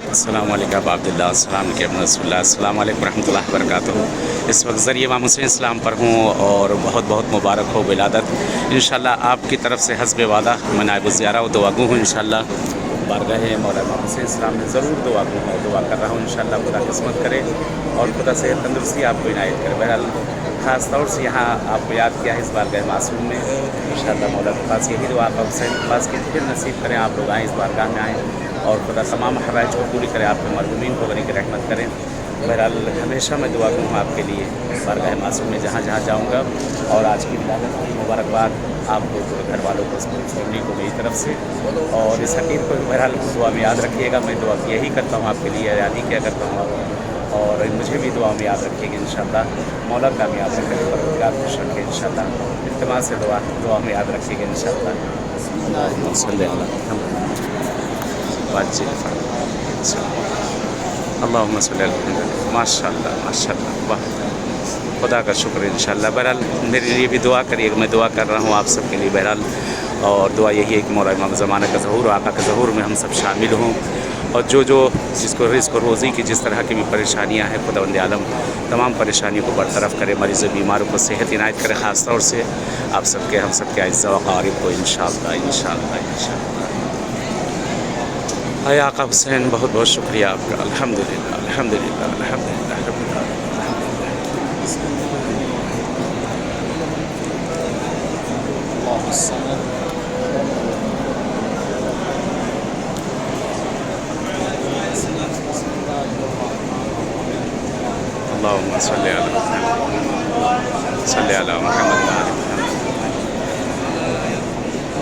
السلام علیکم ابا عبداللہ، السلام علیکم رسول اللہ، السلام علیکم ورحمۃ اللہ وبرکاتہ۔ اس وقت ذریعہ امام حسین اسلام پر ہوں اور بہت بہت مبارک ہو ولادت۔ انشاءاللہ آپ کی طرف سے حسب وعدہ میں نائب الزیارہ و دعا گو ہوں۔ انشاءاللہ بارگاہ مولا امام حسین اسلام میں ضرور دعا گو ہوں، دعا کر رہا ہوں انشاءاللہ خدا قسمت کرے اور خدا صحت تندرستی آپ کو عنایت کرے۔ بہرحال خاص طور سے یہاں آپ کو یاد کیا ہے اس بارگاہ معصوم میں، انشاءاللہ مولا کے پاس یہی دعا آپ حسین کے پاس کی پھر نصیب کریں آپ لوگ آئیں اس بارگاہ میں آئیں اور خدا تمام حوائج کو پوری کرے، آپ کے مرحومین کو غنی کی رحمت کریں۔ بہرحال ہمیشہ میں دعا کروں آپ کے لیے بارگاہ معصوم میں جہاں جہاں جاؤں گا، اور آج کی ولادت کی مبارکباد آپ کو، گھر والوں کو، فیملی کو میری طرف سے، اور اس حقیق کو بہرحال دعا میں یاد رکھیے گا۔ میں دعا یہی کرتا ہوں آپ کے لیے، یاد ہی کیا کرتا ہوں آپ، اور مجھے بھی دعا میں یاد رکھیے گا انشاءاللہ۔ مولا کامیاب رکھے، پروردگار خوش رکھے انشاءاللہ۔ التماس سے دعا میں یاد رکھیے گا انشاءاللہ۔ اللہم صلی علی محمد واجل اللہم صلی علی محمد۔ ماشاء اللہ ماشاء اللہ، واہ، خدا کا شکر انشاءاللہ۔ بہرحال میرے لیے بھی دعا کریے گا، میں دعا کر رہا ہوں آپ سب کے لیے بہرحال، اور دعا یہی ہے کہ مولا امام زمانہ کا ظہور، آقا کا ظہور میں ہم سب شامل ہوں، اور جو جس کو رزق و روزی کی جس طرح کی بھی پریشانیاں ہیں، خداوند عالم تمام پریشانیوں کو برطرف کرے، مریض و بیماروں کو صحت عنایت کرے، خاص طور سے آپ سب کے، ہم سب کے اعزاء و اقارب کو انشاءاللہ انشاءاللہ انشاءاللہ۔ اے آقا حسین، بہت بہت شکریہ آپ کا، الحمدللہ الحمدللہ الحمدللہ رب العالمین۔ اللہم صلی علی محمد صلی علی محمد۔